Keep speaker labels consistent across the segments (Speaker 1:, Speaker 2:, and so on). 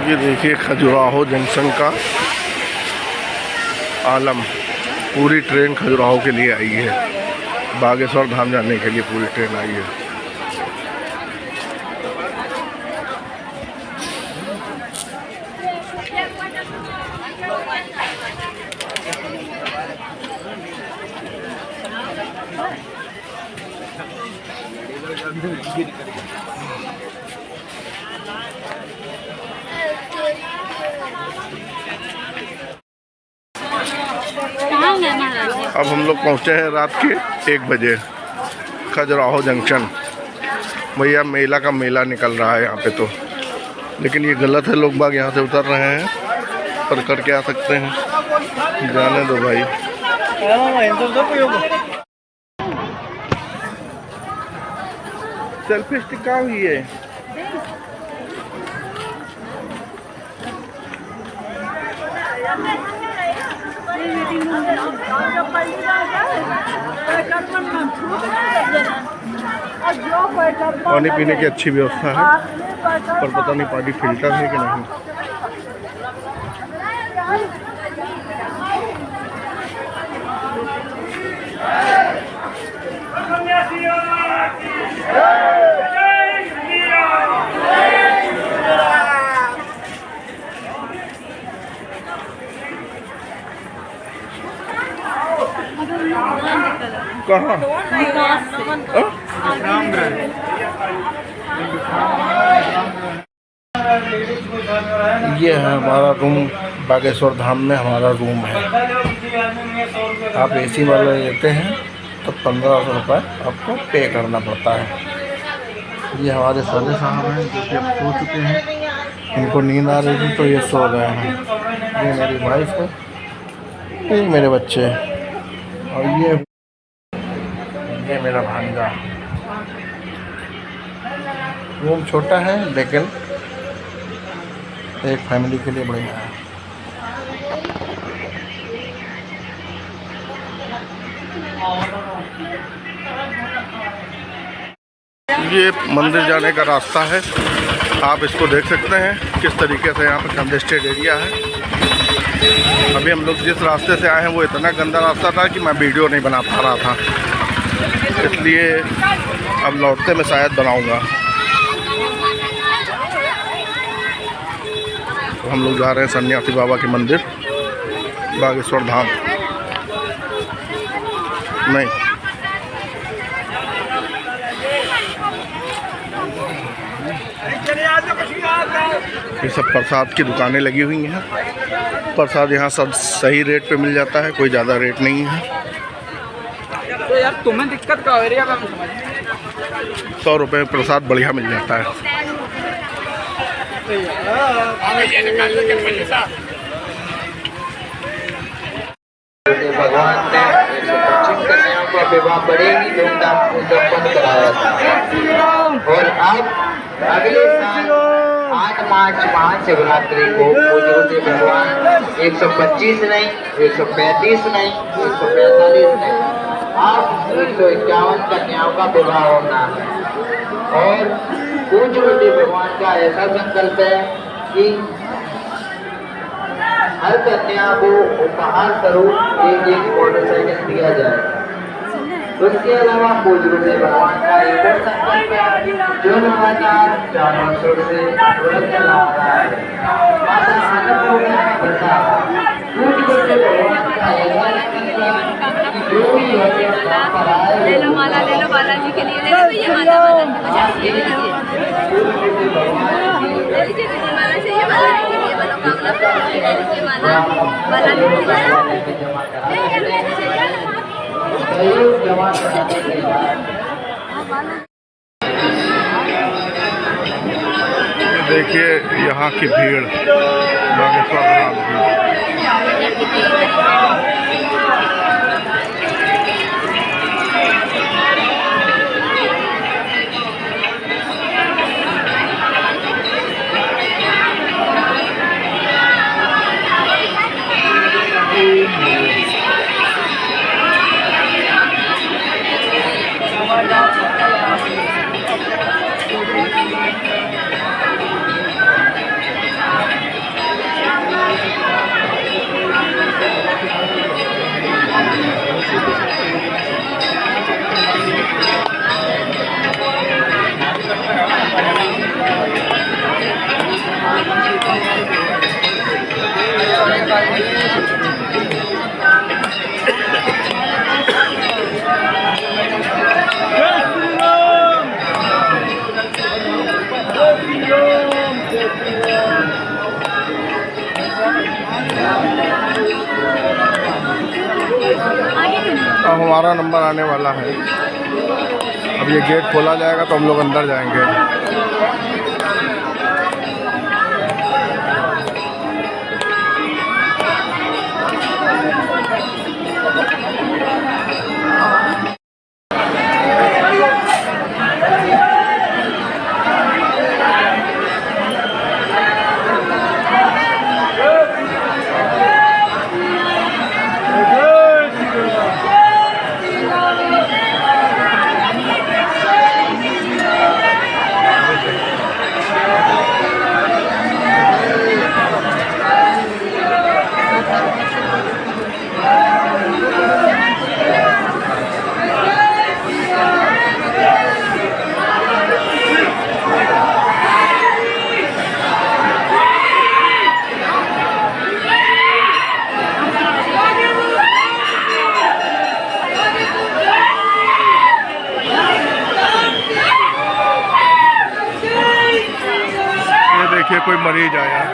Speaker 1: ये देखिए खजुराहो जंक्शन का आलम। पूरी ट्रेन खजुराहो के लिए आई है, बागेश्वर धाम जाने के लिए पूरी ट्रेन आई है। अब हम लोग पहुँचे हैं रात के 1 बजे खजुराहो जंक्शन। भैया मेला का मेला निकल रहा है यहाँ पे तो, लेकिन ये गलत है, लोग बाग यहाँ से उतर रहे हैं, पर करके आ सकते हैं, जाने दो भाई। सेल्फी स्टिक कहाँ हुई है? पानी पीने की अच्छी व्यवस्था है, पर पता नहीं पानी फिल्टर है कि नहीं। कहाँ? ये है हमारा रूम, बागेश्वर धाम में हमारा रूम है। आप एसी वाला लेते हैं तो 1500 रुपये आपको पे करना पड़ता है। ये हमारे सौदे साहब हैं जो कि अब सो चुके हैं, इनको नींद आ रही थी तो ये सो गए हैं। ये मेरी वाइफ है, ये मेरे बच्चे, और ये मेरा भांजा। रूम छोटा है लेकिन एक फैमिली के लिए बढ़िया है। ये मंदिर जाने का रास्ता है, आप इसको देख सकते हैं किस तरीके से यहाँ पर कंजेस्टेड एरिया है। अभी हम लोग जिस रास्ते से आए हैं वो इतना गंदा रास्ता था कि मैं वीडियो नहीं बना पा रहा था, इसलिए अब लौटते में शायद बनाऊंगा। तो हम लोग जा रहे हैं सन्यासी बाबा के मंदिर, बागेश्वर धाम। नहीं, ये सब प्रसाद की दुकानें लगी हुई हैं। प्रसाद यहाँ सब सही रेट पे मिल जाता है, कोई ज़्यादा रेट नहीं है।
Speaker 2: तो यार तुम्हें दिक्कत का एरिया में
Speaker 1: 100 रुपये में प्रसाद बढ़िया मिल जाता है।
Speaker 3: भगवान ने 125 कन्याओं का विवाह बड़े ही धूमधाम से संपन्न कराया था, और अब अगले साल 8 मार्च महाशिवरात्रि को पूज्य भगवान 125 नहीं, 135 नहीं, 145 नहीं, अब 151 कन्याओं का विवाह होना है। और पूज्य भगवान का ऐसा संकल्प है कि हर कन्या को उपहार स्वरूप एक मोटरसाइकिल दिया जाए। उसके अलावा पूज्य भगवान का एक और संकल्प है जो लगातार 4 वर्षों से चला आ रहा है। माता अन्नपूर्णा का प्रसाद पूज्य भगवान का ऐसा संकल्प कि जो भी ले लो माला, ले लो बालाजी के लिए, ले लो ये माला, माला चाहिए बालाजी के लिए, मनोकामना ले लीजिए माला, बालाजी के लिए।
Speaker 1: देखिए यहाँ की भीड़, बागेश्वर धाम की। हमारा नंबर आने वाला है। अब ये गेट खोला जाएगा तो हम लोग अंदर जाएंगे। देखिए कोई मरीज आया।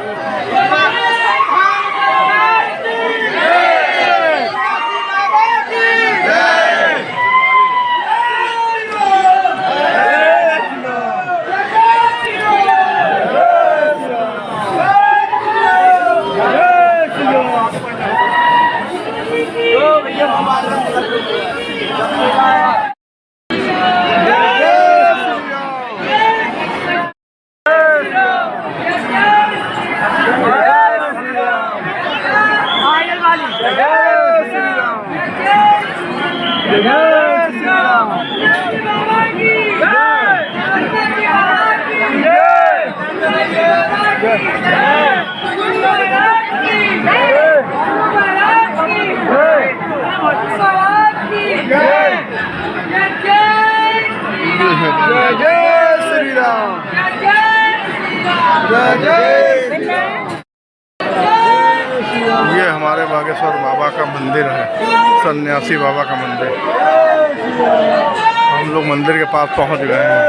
Speaker 1: ये हमारे बागेश्वर बाबा का मंदिर है, सन्यासी बाबा का मंदिर। हम लोग मंदिर के पास पहुंच गए हैं।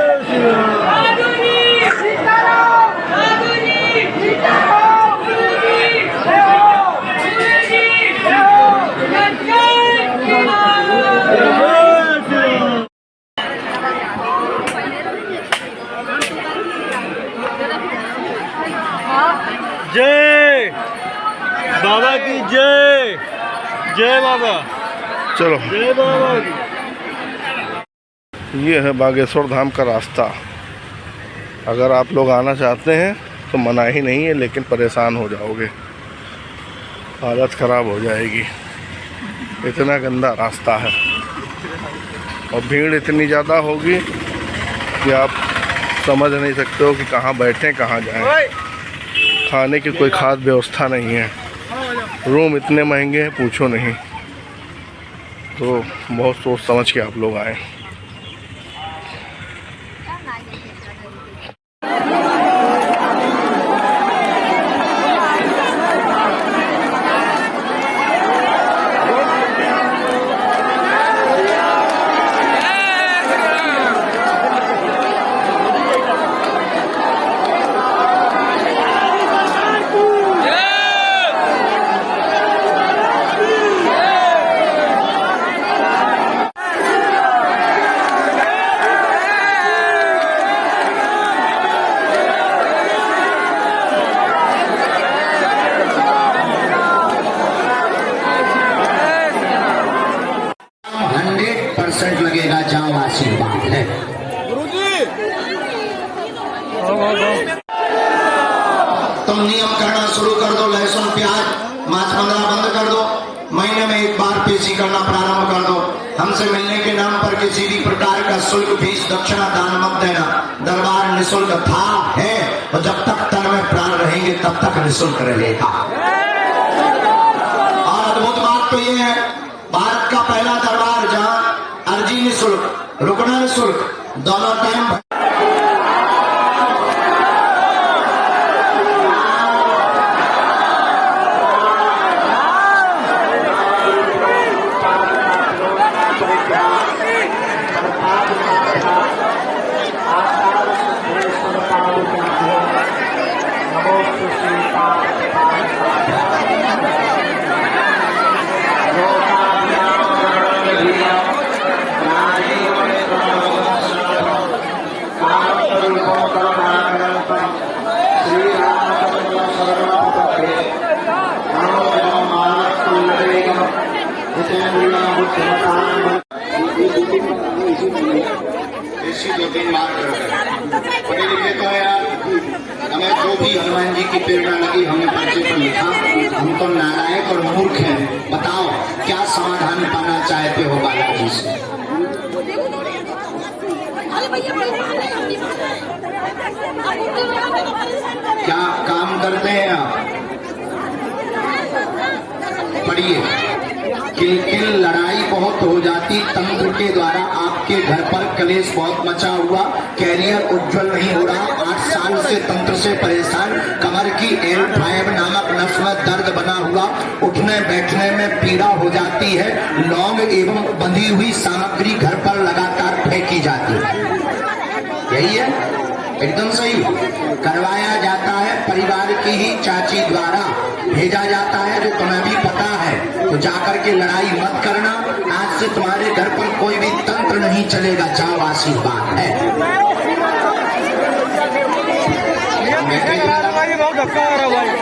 Speaker 4: जय बाबा की जय, जय बाबा,
Speaker 1: चलो
Speaker 4: जय बाबा की।
Speaker 1: ये है बागेश्वर धाम का रास्ता। अगर आप लोग आना चाहते हैं तो मनाही नहीं है, लेकिन परेशान हो जाओगे, हालत ख़राब हो जाएगी। इतना गंदा रास्ता है और भीड़ इतनी ज़्यादा होगी कि आप समझ नहीं सकते हो कि कहाँ बैठें कहाँ जाएं। खाने की कोई खास व्यवस्था नहीं है, रूम इतने महंगे हैं पूछो नहीं। तो बहुत सोच समझ के आप लोग आए।
Speaker 5: लगेगा, जाओ आशीर्वाद है। तुम नियम करना शुरू कर दो, लहसुन प्याज मांस मंगरा बंद कर दो, महीने में एक बार पेशी करना प्रारंभ कर दो। हमसे मिलने के नाम पर किसी भी प्रकार का शुल्क फीस दक्षिणा दान मत देना। दरबार निःशुल्क था है और जब तक तन में प्राण रहेंगे तब तक निःशुल्क रहेगा। और अद्भुत बात तो ये है, भारत का पहला दरबार जहाँ अर्जी निःशुल्क, रुकना निःशुल्क, दोनों टाइम
Speaker 3: Yeah.
Speaker 5: श्री रामचंद्र शरण प्रपद्ये नमो मानस कुलदेव जितेंद्रिय बुद्धिमतां ऐसी 2-3 बार पढ़े लिखे तो यार हमें जो भी हनुमान जी की प्रेरणा लगी हमने पर्चे पर लिखा। हम तो नालायक और मूर्ख हैं, बताओ क्या समाधान पाना चाहते हो बालक जी से? क्या काम करते हैं आप? पढ़िए। किल लड़ाई बहुत हो जाती तंत्र के द्वारा, आपके घर पर कलेश बहुत मचा हुआ, कैरियर उज्जवल नहीं हो रहा, 8 साल से तंत्र से परेशान, कमर की L5 नामक नस में दर्द बना हुआ, उठने बैठने में पीड़ा हो जाती है, लौंग एवं बंधी हुई सामग्री घर पर लगातार फेंकी जाती है। यही है, एकदम सही। करवाया जाता है परिवार की ही चाची द्वारा, भेजा जाता है, जो तुम्हें भी पता है। तो जाकर के लड़ाई मत करना, आज से तुम्हारे घर पर कोई भी तंत्र नहीं चलेगा। जाओ, आशीर्वाद है।
Speaker 4: बहुत धक्का हो रहा है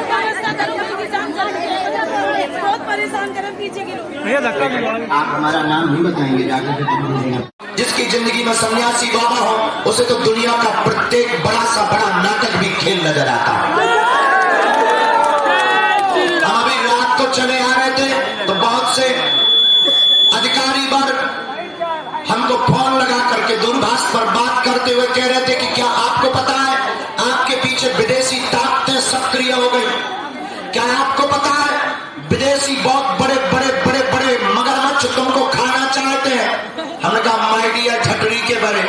Speaker 6: बहुत परेशान कर पीछे के लोग।
Speaker 4: धक्का
Speaker 5: आप हमारा नाम ही बताएंगे जाकर के। जिसकी जिंदगी में सन्यासी बाबा हो, उसे तो दुनिया का प्रत्येक बड़ा सा बड़ा नाटक भी खेल नजर आता है। हम अभी रात को चले आ रहे थे तो बहुत से अधिकारी वर्ग हमको फोन लगा करके दूरभाष पर बात करते हुए कह रहे थे कि क्या आपको पता है आपके पीछे विदेशी ताकतें सक्रिय हो गई? क्या आपको पता है विदेशी बहुत बड़े बड़े बड़े बड़े मगरमच्छ तुमको खाना चाहते हैं? हमने कहा माय डियर ठटरी के बड़े,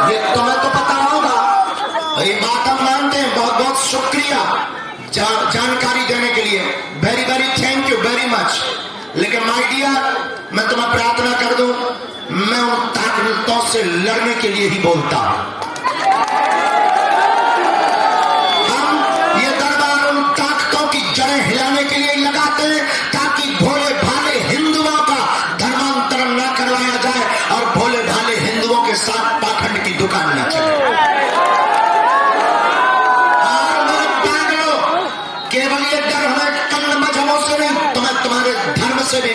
Speaker 5: ये तुम्हें तो पता होगा। ये बात हम मानते हैं। बहुत बहुत शुक्रिया जानकारी देने के लिए, very very thank you very much. लेकिन माय डियर, मैं तुम्हें प्रार्थना कर दूं, मैं उन ताकतों से लड़ने के लिए ही बोलता हूं। हम ये दरबार उन ताकतों की जड़ें हिलाने के लिए लगाते हैं ताकि भोले भाले हिंदुओं का धर्मांतरण न करवाया जाए और भोले भाले हिंदुओं के साथ पाखंड की दुकान न चले। और मेरे पागलों, केवल ये डर हमें कन्न मजहबों से नहीं, तुम्हें तुम्हारे धर्म से भी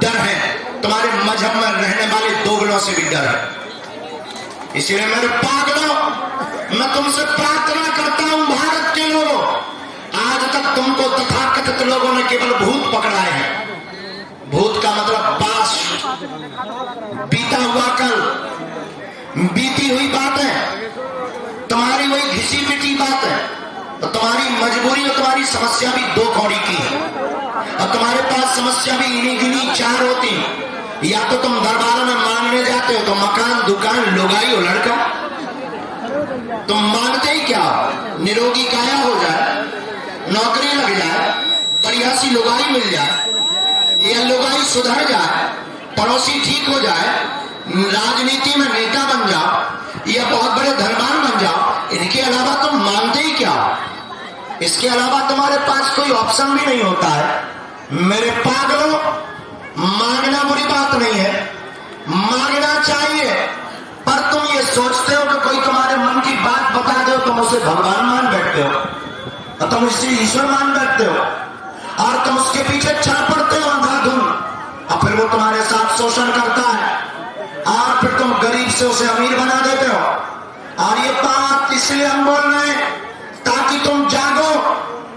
Speaker 5: डर है, तुम्हारे मजहब में रहने वाले दोगलों से भी डर है। इसलिए मेरे पागलों, मैं तुमसे प्रार्थना करता हूं भारत के लोगों, आज तक तुमको तथाकथित लोगों ने केवल भूत पकड़ाए हैं। भूत का मतलब पास्ट, बीता हुआ कल, बीती हुई बातें, तुम्हारी वही घिसी पिटी बात है। तो तुम्हारी मजबूरी और तुम्हारी समस्या भी 2 कौड़ी की है, और तुम्हारे पास समस्या भी इन्हीं गिनी 4 होती। या तो तुम दरबारों में मांगने जाते हो तो मकान दुकान लुगाई हो लड़का, तुम मांगते ही क्या? निरोगी काया हो जाए, नौकरी लग जाए, बढ़िया सी लुगाई मिल जाए, या लुगाई सुधर जाए, पड़ोसी ठीक हो जाए, राजनीति में नेता बन जाओ, या बहुत बड़े धनवान बन जाओ। इनके अलावा तुम मांगते ही क्या? इसके अलावा तुम्हारे पास कोई ऑप्शन भी नहीं होता है। मेरे पागलों, मांगना बुरी बात नहीं है, मांगना चाहिए, पर तुम ये सोचते हो कि कोई तुम्हारे मन की बात बता दो, तुम उसे भगवान मान बैठते हो, और तुम इसे ईश्वर मान बैठते हो, और तुम उसके पीछे चल पड़ते हो अंधाधुन, और फिर वो तुम्हारे साथ शोषण करता है, और फिर तुम गरीब से उसे अमीर बना देते हो। और ये बात इसलिए हम बोल रहे हैं ताकि तुम जागो,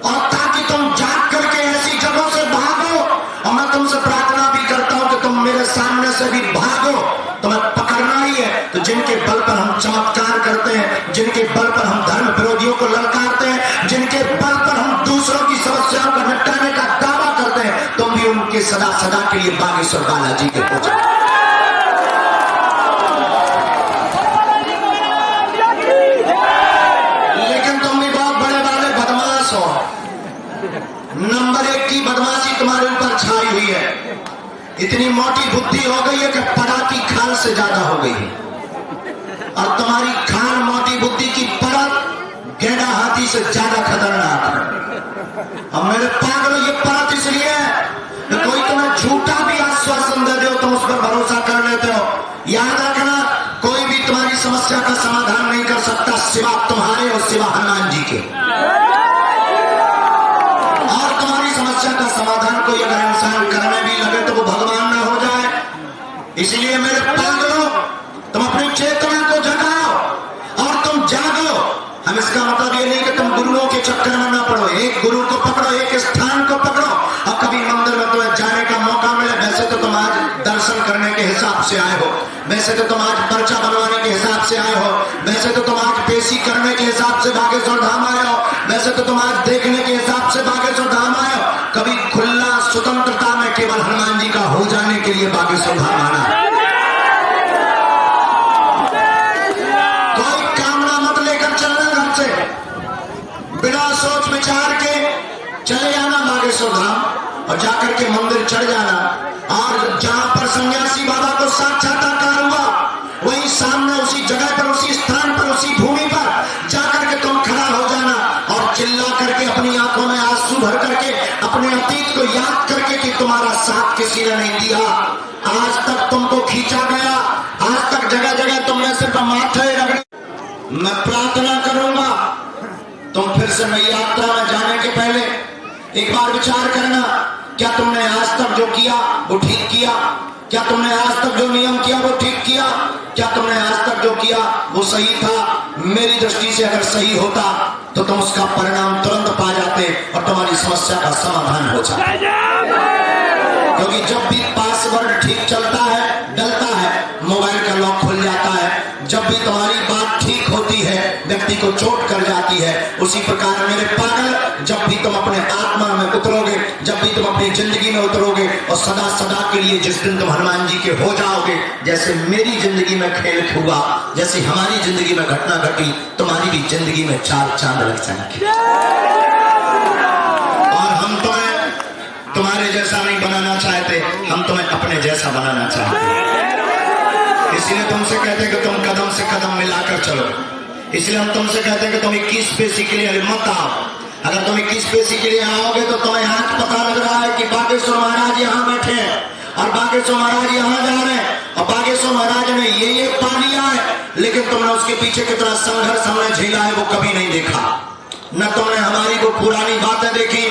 Speaker 5: और ताकि तुम जाग करके ऐसी जगहों से भागो। और मैं तुमसे प्रार्थना भी करता हूं कि तुम मेरे सामने से भी भागो, तुम्हें पकड़ना ही है। तो जिनके बल पर हम चमत्कार करते हैं, जिनके बल पर हम धर्म विरोधियों को ललकारते हैं, जिनके बल पर हम दूसरों की समस्याओं को निपटाने का दावा करते हैं, तुम भी उनके सदा सदा के लिए बागेश्वर बालाजी के पूजा। लेकिन तुम भी बहुत बड़े बड़े बदमाश हो। नंबर 1 की बदमाशी तुम्हारे ऊपर छाई हुई है। इतनी मोटी बुद्धि हो गई है कि पड़ा की खाल से ज्यादा हो गई है, और तुम्हारी खाल मोटी बुद्धि की परत गेंडा हाथी से ज्यादा खतरनाक है। और मेरे पागलों, ये परत इसलिए है कि कोई तुम्हें झूठा भी आश्वासन दे दो, तुम उस पर भरोसा कर लेते हो। याद रखना, कोई भी तुम्हारी समस्या का समाधान सिवा तुम्हारे और सिवा हनुमान जी के। और तुम्हारी समस्या का समाधान कोई अगर इंसान करने भी लगे तो वो भगवान ना हो जाए। इसलिए मेरे पागलों, तुम अपनी चेतना को जगाओ और तुम जागो। हम इसका मतलब ये नहीं कि तुम गुरुओं के चक्कर में ना पड़ो। एक गुरु को पकड़ो, एक स्थान को पकड़ो, और कभी मंदिर में तुम्हें जाने का मौका मिले। वैसे तो तुम आज दर्शन करने के हिसाब से आए हो, वैसे तो तुम आज पर्चा बनवाने के हिसाब से आए हो, वैसे तो तुम आज पेशी करने के हिसाब से बागेश्वर धाम आए हो, वैसे तो तुम आज देखने के हिसाब से बागेश्वर धाम आए हो। कभी खुला स्वतंत्रता में केवल हनुमान जी का हो जाने के लिए बागेश्वर धाम आना। बिना सोच विचार के चले जाना बागेश्वर धाम और जाकर के मंदिर चढ़ जाना। और जहां पर सन्यासी बाबा को साक्षात्कार हुआ, वहीं सामने उसी जगह पर, उसी स्थान पर, उसी भूमि पर जाकर के तुम खड़ा हो जाना और चिल्ला करके अपनी आंखों में आंसू भर करके अपने अतीत को याद करके कि तुम्हारा साथ किसी ने नहीं दिया, आज तक तुमको खींचा गया, आज तक जगह जगह तुमने सिर्फ माथे रगड़े। मैं प्रार्थना करूंगा तुम फिर से नई यात्रा में जाने के पहले एक बार विचार करना, क्या तुमने आज तक जो किया वो ठीक किया? क्या तुमने आज तक जो नियम किया वो ठीक किया? क्या तुमने आज तक जो किया वो सही था? मेरी दृष्टि से अगर सही होता तो तुम उसका परिणाम तुरंत पा जाते और तुम्हारी समस्या का समाधान हो जाता। क्योंकि जब भी पासवर्ड ठीक चलता है, डलता है, मोबाइल का लॉक खुल जाता है। जब भी तुम्हारी बात ठीक होती है, व्यक्ति को चोट कर जाती है। उसी प्रकार मेरे पागल, जब भी तुम अपने आत्मा में उतरोगे, जब भी तुम अपनी जिंदगी में उतरोगे और सदा सदा के लिए जिस दिन तुम हनुमान जी के हो जाओगे, जैसे मेरी जिंदगी में खेल हुआ, जैसे हमारी जिंदगी में घटना घटी, तुम्हारी भी जिंदगी में चार चांद लग जाएंगे। और हम तुम्हारे जैसा नहीं बनाना चाहते, हम तुम्हें अपने जैसा बनाना चाहते हैं। इसलिए तुमसे कहते हैं कि तुम कदम से कदम मिलाकर चलो। इसलिए हम तुमसे कहते हैं कि तुम 21 पेशी के लिए मत आओ। अगर तुम 21 पेशी के लिए आओगे तो तुम्हें आज पता लग रहा है कि बागेश्वर महाराज यहाँ बैठे हैं और बागेश्वर महाराज यहाँ जा रहे हैं और बागेश्वर महाराज ने ये पा लिया है, लेकिन तुमने उसके पीछे कितना संघर्ष हमने झेला है वो कभी नहीं देखा। न तुमने हमारी वो पुरानी बातें देखी,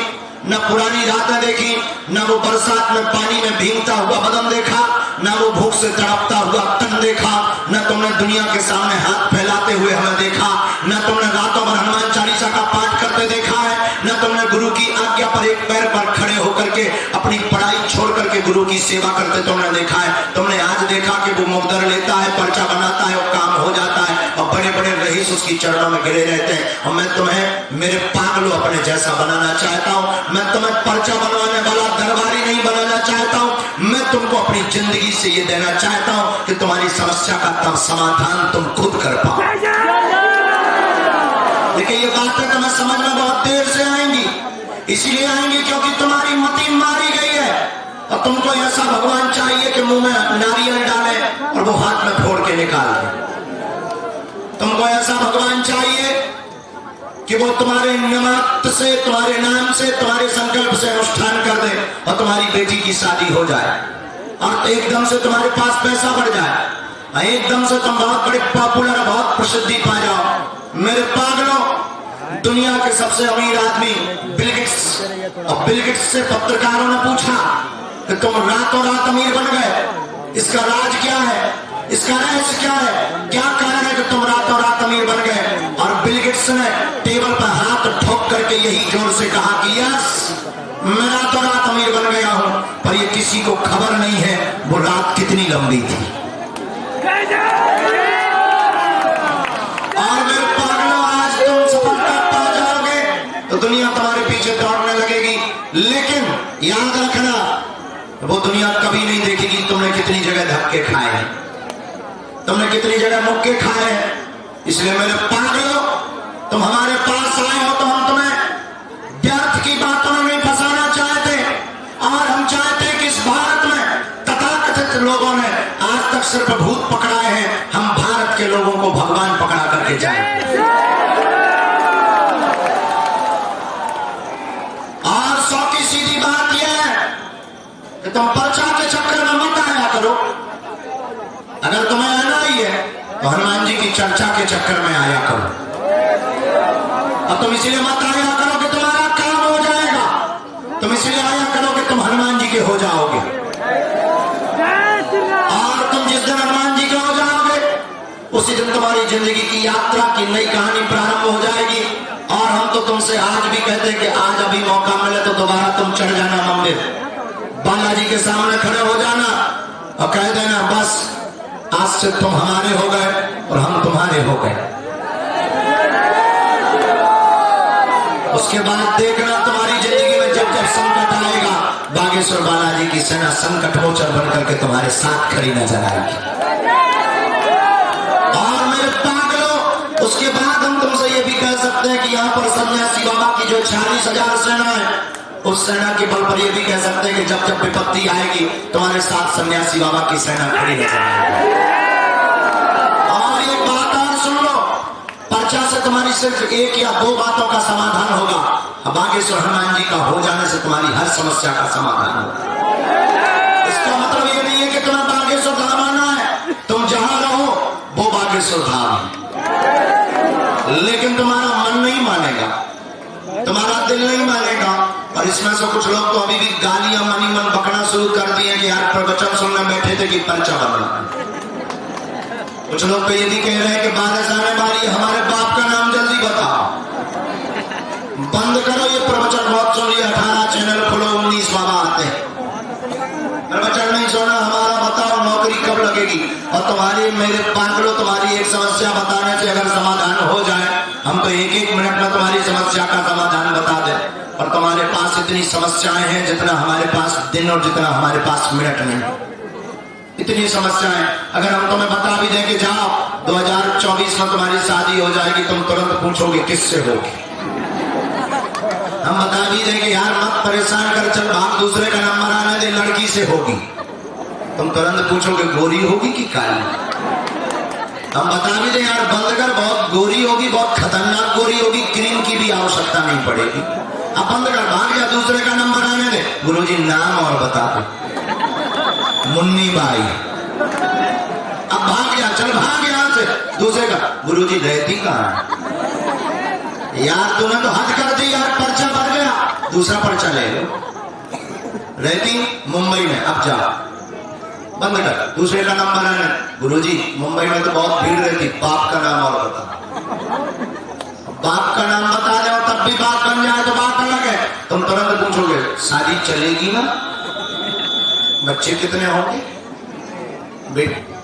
Speaker 5: न पुरानी रातें देखी, न वो बरसात में पानी में भीगता हुआ बदन देखा, न वो भूख से तड़पता हुआ तन देखा, न तुमने दुनिया के सामने हाथ फैलाते हुए हमें देखा, न तुमने रातों भर हनुमान चालीसा का पाठ करते देखा है, न तुमने गुरु की आज्ञा पर एक पैर पर खड़े होकर के अपनी पढ़ाई छोड़ करके गुरु की सेवा करते तुमने देखा है। तुमने आज देखा कि वो मुकदर लेता है, पर्चा बनाता है और काम हो जाता है और बड़े बड़े रईस उसकी चरणों में गिरे रहते हैं। और मैं तुम्हें मेरे पागलों अपने जैसा बनाना चाहता हूँ। मैं तुम्हें पर्चा बनवाने वाला दरबारी नहीं बनाना चाहता हूँ। मैं तुमको अपनी जिंदगी से ये देना चाहता हूँ कि तुम्हारी समस्या का तब समाधान तुम खुद कर पाओ। लेकिन ये बातें तुम्हें समझ में बहुत देर से आएंगी, इसलिए आएंगी क्योंकि तुम्हारी मति मारी गई है और तुमको ऐसा भगवान चाहिए कि मुंह में नारियल डाले और वो हाथ में फोड़ के निकाल दे। तुमको ऐसा भगवान चाहिए कि वो तुम्हारे निमित्त से, तुम्हारे नाम से, तुम्हारे संकल्प से अनुष्ठान कर दे और तुम्हारी बेटी की शादी हो जाए और एकदम से तुम्हारे पास पैसा बढ़ जाए, एकदम से तुम बहुत बड़े पॉपुलर, बहुत प्रसिद्धि पा जाओ। मेरे पागलों, दुनिया के सबसे अमीर आदमी बिल गेट्स, और बिल गेट्स से पत्रकारों ने पूछा कि तुम रातों रात अमीर बन गए, इसका राज क्या है, इसका रहस्य क्या है, क्या कारण है कि तुम रातों रात अमीर बन गए? और बिल गेट्स ने टेबल पर हाथ ठोक करके यही जोर से कहा कि यस, मैं रातों रात अमीर बन गया हूं, पर ये किसी को खबर नहीं है वो रात कितनी लंबी थी। और मेरे पागलों, आज तुम सफलता पा जाओगे तो दुनिया तुम्हारे पीछे दौड़ने लगेगी, लेकिन याद रखना वो दुनिया कभी नहीं देखेगी तुमने कितनी जगह धक्के खाए हैं, तुमने कितनी जगह मुक्के खाए हैं। इसलिए मेरे पागलों, तुम हमारे पास आए हो तो हम तुम्हें व्यर्थ की बातों में नहीं फंसाना चाहते और हम चाहते कि इस भारत में तथाकथित लोगों ने आज तक सिर्फ भूत पकड़ाए हैं, हम भारत के लोगों को भगवान पकड़ा करके जाए। और सौ की सीधी बात यह है कि तुम पर्चा के चक्कर में मत आया करो। अगर तुम्हें आना ही है तो हनुमान जी की चर्चा के चक्कर में आया करो। और तुम इसलिए मत आया करो कि तुम्हारा काम हो जाएगा, तुम इसलिए आया करो कि तुम हनुमान जी के हो जाओगे। और तुम जिस दिन हनुमान जी के हो जाओगे उसी दिन तुम्हारी जिंदगी की यात्रा की नई कहानी प्रारंभ हो जाएगी। और हम तो तुमसे आज भी कहते हैं कि आज अभी मौका मिले तो दोबारा तुम चढ़ जाना मंदिर, बालाजी के सामने खड़े हो जाना और कह देना बस आज से तुम हमारे हो गए और हम तुम्हारे हो गए। उसके बाद देखना तुम्हारी जिंदगी में जब जब संकट आएगा बागेश्वर बालाजी की सेना संकट मोचन बनकर के तुम्हारे साथ खड़ी नजर आएगी। और मेरे पागलों, उसके बाद हम तुमसे ये भी कह सकते हैं कि यहाँ पर सन्यासी बाबा की जो 40,000 सेना है, उस सेना के बल पर ये भी कह सकते हैं कि जब जब विपत्ति आएगी तुम्हारे साथ सन्यासी बाबा की सेना खड़ी नजर आएगी। और एक बात और सुन लो, पर्चा से तुम्हारी सिर्फ एक या दो बातों का समाधान होगा। बागेश्वर हनुमान जी का हो जाने से तुम्हारी हर समस्या का समाधान होगा। इसका मतलब ये नहीं है कि तुम्हें बागेश्वर धाम आना है, तुम जहां रहो वो बागेश्वर धाम है, लेकिन तुम्हारा मन नहीं मानेगा, तुम्हारा दिल नहीं मानेगा। और इसमें से कुछ लोग तो अभी भी गालियां मनी मन बकना शुरू कर दिए कि यार प्रवचन सुनने बैठे थे कि पर्चा बनना। कुछ लोग तो ये भी कह रहे हैं कि 12 आने वाली हमारे बाप का नाम जल्दी बताओ। बंद करो ये प्रवचन, बहुत सुन लिया, 18 चैनल खोलो, 19 बाबा आते हैं। प्रवचन नहीं सुना हमारा, बताओ नौकरी कब लगेगी। और तुम्हारी मेरे पागलों, तुम्हारी एक समस्या बताने से अगर समाधान हो जाए, हम तो एक एक मिनट में तुम्हारी समस्या का समाधान बता दें। और तुम्हारे पास इतनी समस्याएं हैं जितना हमारे पास दिन और जितना हमारे पास मिनट नहीं, इतनी समस्याएं। अगर हम तुम्हें बता भी दें कि जाओ 2024 में तुम्हारी शादी हो जाएगी, तुम तुरंत पूछोगे किससे होगी। हम बता भी दें कि यार मत परेशान कर, चल भाग दूसरे का नंबर आने दे, लड़की से होगी, तुम तुरंत पूछोगे गोरी होगी कि काली। हम बता भी दें यार बंद कर, बहुत गोरी होगी, बहुत खतरनाक गोरी होगी, क्रीम की भी आवश्यकता नहीं पड़ेगी। अब बंद कर, भाग जा, दूसरे का नंबर आने दे। गुरुजी नाम और बता दो, मुन्नी बाई। अब भाग जा, चल भाग यहां से, दूसरे का गुरुजी रहती कहां है यार, तूने तो हद कर दी यार, पर्चा भर गया, दूसरा पर्चा ले लो। रहती मुंबई में, अब जा बंद कर, दूसरे का नंबर आने। गुरुजी मुंबई में तो बहुत भीड़ रहती, बाप का नाम और बता। बाप का नाम बता दो तब भी बात बन जाए तो बात अलग है। तुम तुरंत पूछोगे शादी चलेगी ना, बच्चे कितने होंगे, बेटे